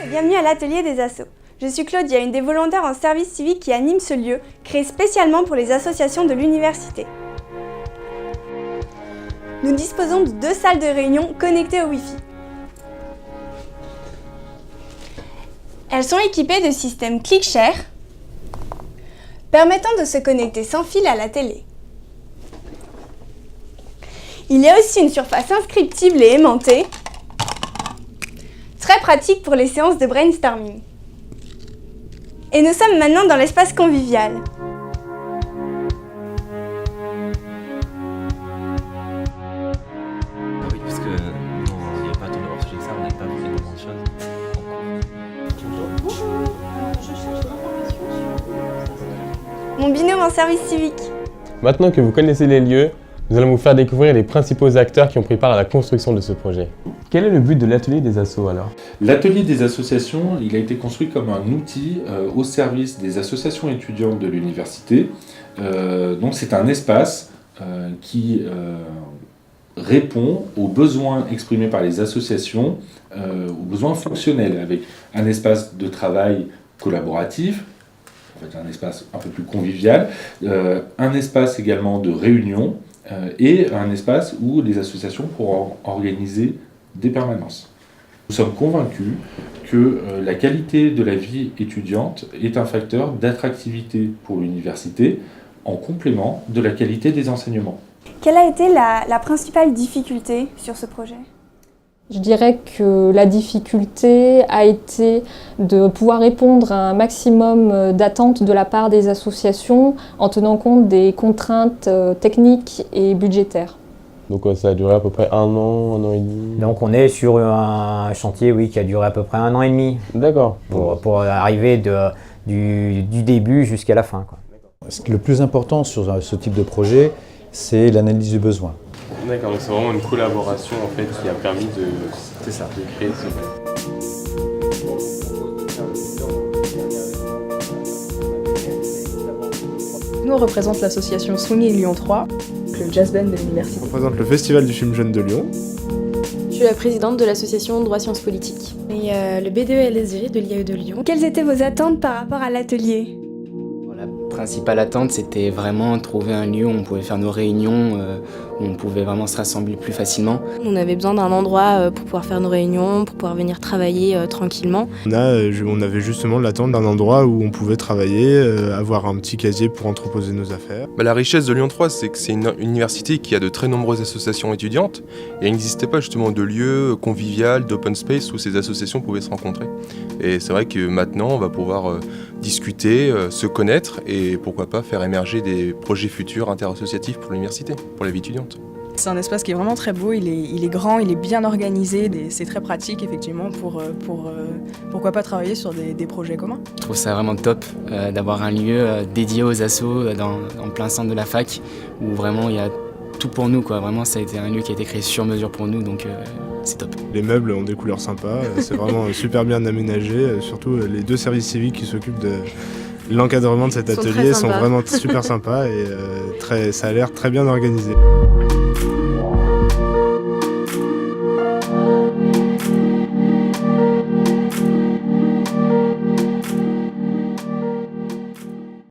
Bienvenue à l'atelier des assos. Je suis Claudia, une des volontaires en service civique qui anime ce lieu, créé spécialement pour les associations de l'université. Nous disposons de 2 salles de réunion connectées au Wi-Fi. Elles sont équipées de systèmes ClickShare, permettant de se connecter sans fil à la télé. Il y a aussi une surface inscriptible et aimantée, très pratique pour les séances de brainstorming. Et nous sommes maintenant dans l'espace convivial. Oui, parce que il n'y a pas tant de sujet que ça, on n'avait pas vu énormément de choses. Bonjour, je cherche des informations sur... Mon binôme en service civique. Maintenant que vous connaissez les lieux, nous allons vous faire découvrir les principaux acteurs qui ont pris part à la construction de ce projet. Quel est le but de l'atelier des assos alors ? L'atelier des associations, il a été construit comme un outil au service des associations étudiantes de l'université. Donc c'est un espace qui répond aux besoins exprimés par les associations, aux besoins fonctionnels, avec un espace de travail collaboratif, en fait un espace un peu plus convivial, un espace également de réunion et un espace où les associations pourront organiser des permanences. Nous sommes convaincus que la qualité de la vie étudiante est un facteur d'attractivité pour l'université en complément de la qualité des enseignements. Quelle a été la principale difficulté sur ce projet ? Je dirais que la difficulté a été de pouvoir répondre à un maximum d'attentes de la part des associations en tenant compte des contraintes techniques et budgétaires. Donc ça a duré à peu près 1 an et demi. Donc on est sur un chantier qui a duré à peu près 1 an et demi. D'accord. Pour arriver du début jusqu'à la fin, quoi. Le plus important sur ce type de projet, c'est l'analyse du besoin. D'accord, donc c'est vraiment une collaboration en fait qui a permis de créer ce Nous, on représente l'association Swing et Lyon 3, le jazz band de l'université. On représente le Festival du film jeune de Lyon. Je suis la présidente de l'association Droit Sciences Politiques. Et le BDE-LSG de l'IAE de Lyon. Quelles étaient vos attentes par rapport à l'atelier ? La principale attente, c'était vraiment trouver un lieu où on pouvait faire nos réunions, où on pouvait vraiment se rassembler plus facilement. On avait besoin d'un endroit pour pouvoir faire nos réunions, pour pouvoir venir travailler tranquillement. On avait justement l'attente d'un endroit où on pouvait travailler, avoir un petit casier pour entreposer nos affaires. La richesse de Lyon 3, c'est que c'est une université qui a de très nombreuses associations étudiantes et il n'existait pas justement de lieu convivial, d'open space où ces associations pouvaient se rencontrer. Et c'est vrai que maintenant, on va pouvoir discuter, se connaître et pourquoi pas faire émerger des projets futurs interassociatifs pour l'université, pour la vie étudiante. C'est un espace qui est vraiment très beau, il est grand, il est bien organisé, c'est très pratique effectivement pour pourquoi pas travailler sur des projets communs. Je trouve ça vraiment top d'avoir un lieu dédié aux assos en plein centre de la fac où vraiment il y a tout pour nous, quoi. Vraiment ça a été un lieu qui a été créé sur mesure pour nous, donc c'est top. Les meubles ont des couleurs sympas, c'est vraiment super bien aménagé, surtout les 2 services civiques qui s'occupent de l'encadrement de cet atelier sont vraiment super sympas et ça a l'air très bien organisé.